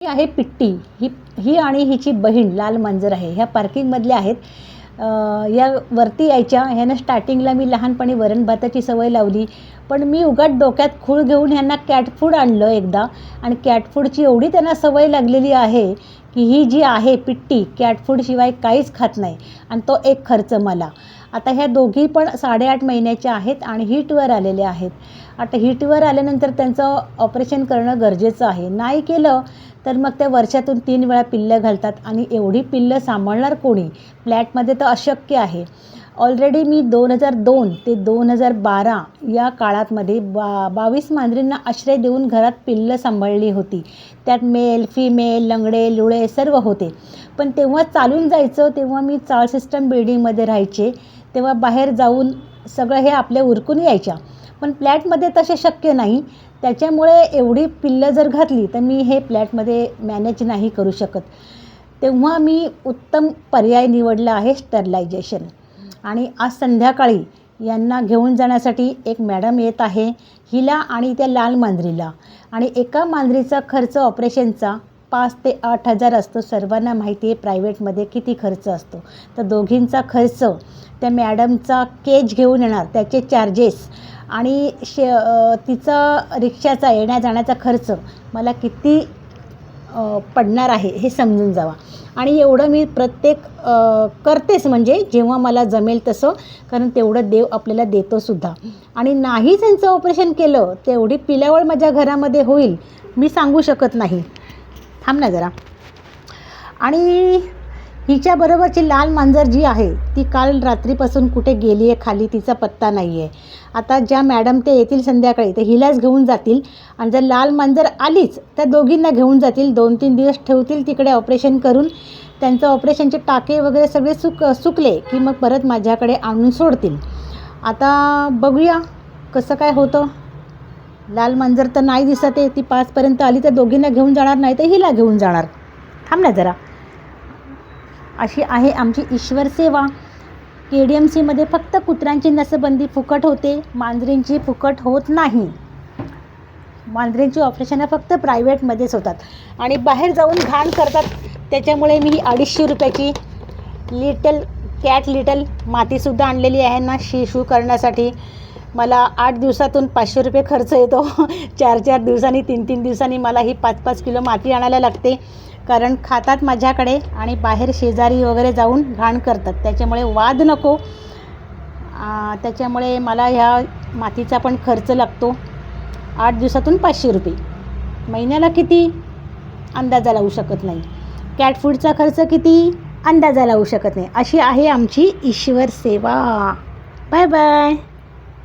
आहे पिट्टी. ही आणि हिची बहीण लाल मांजर आहे. ह्या पार्किंगमधल्या आहेत. या वरती यायच्या. ह्यानं स्टार्टिंगला मी लहानपणी वरण भाताची सवय लावली, पण मी उगाच डोक्यात खूळ घेऊन ह्यांना कॅट फूड आणलं एकदा, आणि कॅट फूडची एवढी त्यांना सवय लागलेली आहे की ही जी आहे पिट्टी कॅट फूडशिवाय काहीच खात नाही, आणि तो एक खर्च मला. आता ह्या दोघी पण 8.5 महिन्याच्या आहेत आणि हीटवर आलेल्या आहेत. आता हीटवर आल्यानंतर त्यांचं ऑपरेशन करणं गरजेचं आहे. नाही केलं तर मग त्या वर्षातून 3 वेळा पिल्लं घालतात, आणि एवढी पिल्लं सांभाळणार कोणी? फ्लॅटमध्ये तर अशक्य आहे. ऑलरेडी मी 2002 ते 2012 या काळामध्ये 22 मांजरींना आश्रय देऊन घरात पिल्लं सांभाळली होती. त्यात मेल, फिमेल, लंगडे, लुळे सर्व होते. पण तेव्हा चालून जायचं, तेव्हा मी चाळ सिस्टम बिल्डिंगमध्ये राहायचे, तेव्हा बाहेर जाऊन सगळं हे आपल्या उरकून यायच्या. पण फ्लॅटमध्ये तसे शक्य नाही. त्याच्यामुळे एवढी पिल्लं जर घातली तर मी हे फ्लॅटमध्ये मॅनेज नाही करू शकत. तेव्हा मी उत्तम पर्याय निवडला आहे, स्टरलायझेशन. आणि आज संध्याकाळी यांना घेऊन जाण्यासाठी एक मॅडम येत आहे, हिला आणि त्या लाल मांजरीला. आणि एका मांजरीचा खर्च ऑपरेशनचा 5 ते 8 हजार असतो. सर्वांना माहिती आहे प्रायव्हेटमध्ये किती खर्च असतो. तर दोघींचा खर्च, त्या मॅडमचा केज घेऊन येणार त्याचे चार्जेस, आणि तिचा रिक्षाचा येण्या जाण्याचा खर्च मला किती पडणार आहे हे समजून जावा. आणि एवढं मी प्रत्येक करतेच, म्हणजे जेव्हा मला जमेल तसं, कारण तेवढं देव आपल्याला देतो सुद्धा. आणि नाही त्यांचं ऑपरेशन केलं तेवढी पिलावळ माझ्या घरामध्ये होईल मी सांगू शकत नाही. थांब ना जरा. आणि हिच्याबरोबरची लाल मांजर जी आहे ती काल रात्रीपासून कुठे गेली आहे खाली, तिचा पत्ता नाही आहे. आता ज्या मॅडम ते येतील संध्याकाळी ते हिलाच घेऊन जातील, आणि जर लाल मांजर आलीच त्या दोघींना घेऊन जातील. 2-3 दिवस ठेवतील तिकडे ऑपरेशन करून. त्यांचं ऑपरेशनचे टाके वगैरे सगळे सुकले की मग परत माझ्याकडे आणून सोडतील. आता बघूया कसं काय होतं. लाल मांजर तर नाही दिसत आहे. ती 5पर्यंत आली तर दोघींना घेऊन जाणार, नाही तर हिला घेऊन जाणार. थांब ना जरा. अशी आहे आमची ईश्वर सेवा. KDMCमध्ये फक्त कुत्र्यांची नसबंदी फुकट होते, मांजरींची फुकट होत नाही. मांजरींची ऑपरेशनं फक्त प्रायव्हेटमध्येच होतात, आणि बाहेर जाऊन घाण करतात. त्याच्यामुळे मी ही 250 रुपयाची लिटल मातीसुद्धा आणलेली आहे ना शू करण्यासाठी. मला 8 दिवसातून 500 रुपये खर्च येतो. 4-4 दिवसांनी 3-3 दिवसांनी मला ही 5-5 किलो माती आणायला लागते, कारण खातात माझ्याकडे आणि बाहेर शेजारी वगैरे जाऊन घाण करतात. त्याच्यामुळे वाद नको. त्याच्यामुळे मला ह्या मातीचा पण खर्च लागतो. 8 दिवसातून 500 रुपये. महिन्याला किती अंदाजा लावू शकत नाही. कॅट फूडचा खर्च किती अंदाजा लावू शकत नाही. अशी आहे आमची ईश्वर सेवा. Bye bye.